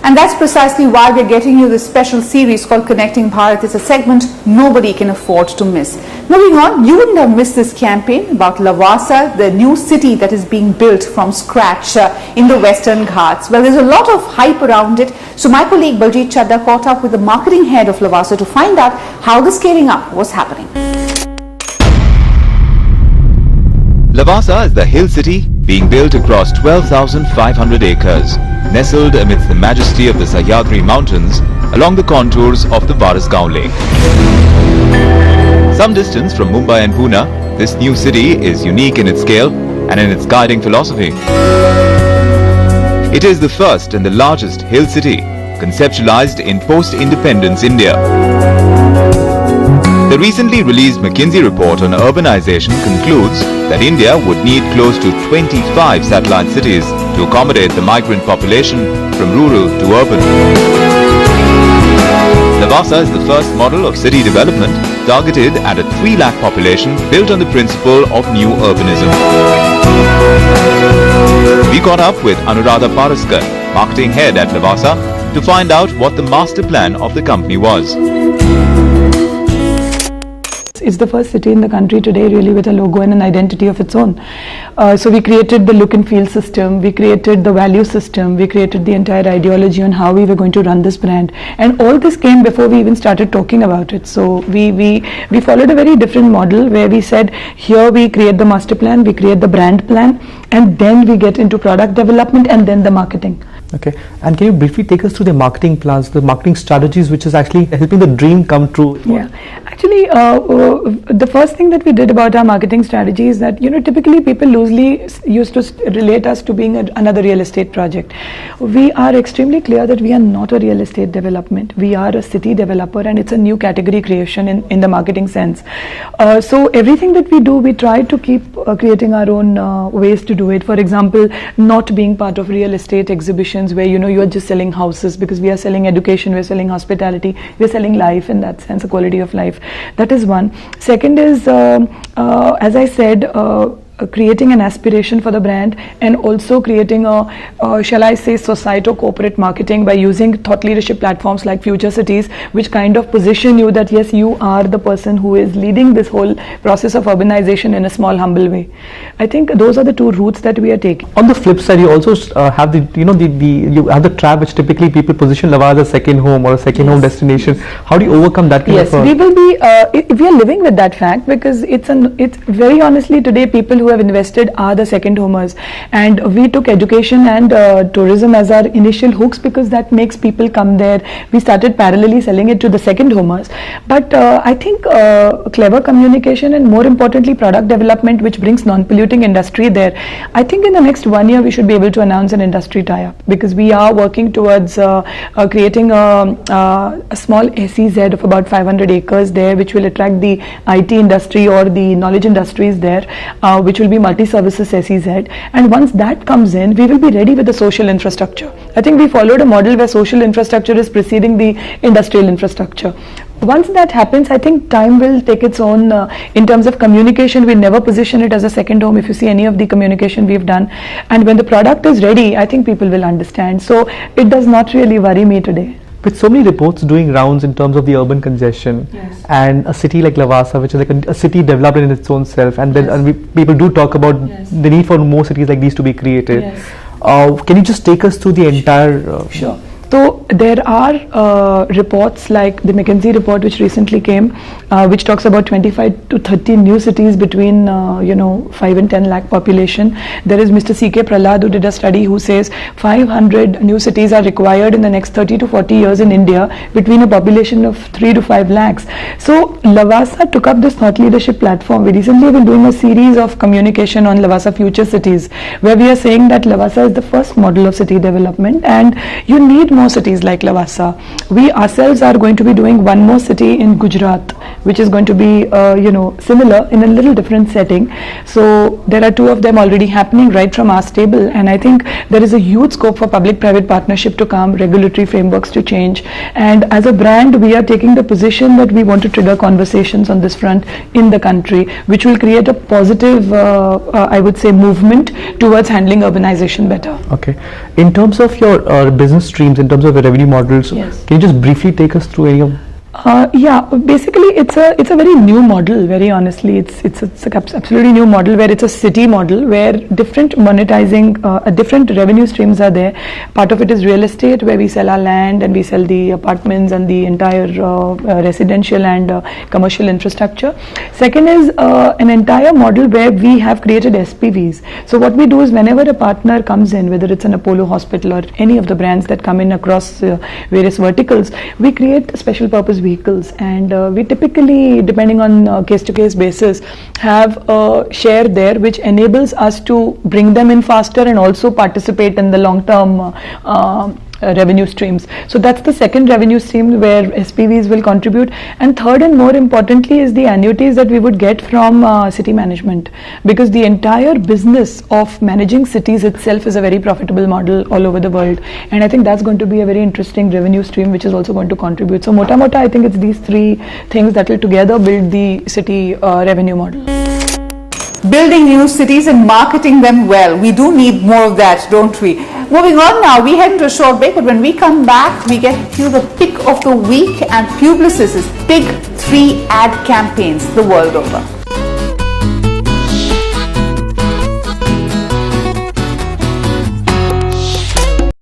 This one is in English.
And that's precisely why we're getting you this special series called Connecting Bharat. It's a segment nobody can afford to miss. Moving on, you wouldn't have missed this campaign about Lavasa, the new city that is being built from scratch in the Western Ghats. Well, there's a lot of hype around it. So my colleague Baljit Chadda caught up with the marketing head of Lavasa to find out how the scaling up was happening. Lavasa is the hill city being built across 12,500 acres, nestled amidst the majesty of the Sahyadri mountains along the contours of the Paraskar lake. Some distance from Mumbai and Pune, this new city is unique in its scale and in its guiding philosophy. It is the first and the largest hill city conceptualized in post-independence India. The recently released McKinsey report on urbanization concludes that India would need close to 25 satellite cities to accommodate the migrant population from rural to urban. Lavasa is the first model of city development targeted at a 3 lakh population built on the principle of new urbanism. We caught up with Anuradha Paraskar, marketing head at Lavasa, to find out what the master plan of the company was. It's the first city in the country today really with a logo and an identity of its own. So we created the look and feel system, we created the value system, we created the entire ideology on how we were going to run this brand, and all this came before we even started talking about it. So we followed a very different model where we said, here we create the master plan, we create the brand plan, and then we get into product development and then the marketing. Okay, and can you briefly take us through the marketing plans, the marketing strategies which is actually helping the dream come true? Yeah, actually the first thing that we did about our marketing strategy is that, typically people loosely used to relate us to being another real estate project. We are extremely clear that we are not a real estate development. We are a city developer, and it's a new category creation in the marketing sense. So everything that we do, we try to keep creating our own ways to do it. For example, not being part of real estate exhibitions where you are just selling houses, because we are selling education, we are selling hospitality, we are selling life in that sense, a quality of life. That is one. Second is, as I said, creating an aspiration for the brand, and also creating a shall I say societal corporate marketing by using thought leadership platforms like Future Cities, which kind of position you that yes, you are the person who is leading this whole process of urbanization in a small, humble way. I think those are the two routes that we are taking. On the flip side, you also have you have the trap which typically people position Lavasa as a second home or a second home destination. How do you overcome that kind of? We will be. We are living with that fact, because it's very honestly today people who have invested are the second homers, and we took education and tourism as our initial hooks, because that makes people come there. We started parallelly selling it to the second homers, but I think clever communication and more importantly product development, which brings non-polluting industry there. I think in the next 1 year we should be able to announce an industry tie-up, because we are working towards creating a small SEZ of about 500 acres there, which will attract the IT industry or the knowledge industries there, which will be multi-services SEZ, and once that comes in, we will be ready with the social infrastructure. I think we followed a model where social infrastructure is preceding the industrial infrastructure. Once that happens, I think time will take its own. In terms of communication, we never position it as a second home, if you see any of the communication we've done, and when the product is ready, I think people will understand. So it does not really worry me today. With so many reports doing rounds in terms of the urban congestion, and a city like Lavasa, which is like a city developed in its own self, and then people do talk about the need for more cities like these to be created. Can you just take us through the entire? Sure. So there are reports like the McKinsey report which recently came, which talks about 25 to 30 new cities between 5 and 10 lakh population. There is Mr. C.K. Prahlad who did a study who says 500 new cities are required in the next 30 to 40 years in India between a population of 3 to 5 lakhs. So Lavasa took up this thought leadership platform. We recently have been doing a series of communication on Lavasa Future Cities, where we are saying that Lavasa is the first model of city development, and you need more cities like Lavasa. We ourselves are going to be doing one more city in Gujarat, which is going to be similar in a little different setting. So there are 2 of them already happening right from our stable, and I think there is a huge scope for public-private partnership to come, regulatory frameworks to change, and as a brand we are taking the position that we want to trigger conversations on this front in the country, which will create a positive I would say movement towards handling urbanization better. Okay, in terms of your business streams, in terms of the revenue models. Yes. Can you just briefly take us through any of? Yeah, basically it's a very new model. Very honestly, it's a absolutely new model where it's a city model where different monetizing, different revenue streams are there. Part of it is real estate, where we sell our land and we sell the apartments and the entire residential and commercial infrastructure. Second is an entire model where we have created SPVs. So what we do is whenever a partner comes in, whether it's an Apollo hospital or any of the brands that come in across various verticals, we create special purpose vehicles, and we typically, depending on case to case basis, have a share there which enables us to bring them in faster and also participate in the long term revenue streams. So that's the second revenue stream where SPVs will contribute. And third and more importantly is the annuities that we would get from city management, because the entire business of managing cities itself is a very profitable model all over the world, and I think that's going to be a very interesting revenue stream which is also going to contribute. So mota I think it's these three things that will together build the city revenue model. Building new cities and marketing them well. We do need more of that, don't we? Moving on now, we head into a short break, but when we come back, we get to the pick of the week and Publicis' big 3 ad campaigns the world over.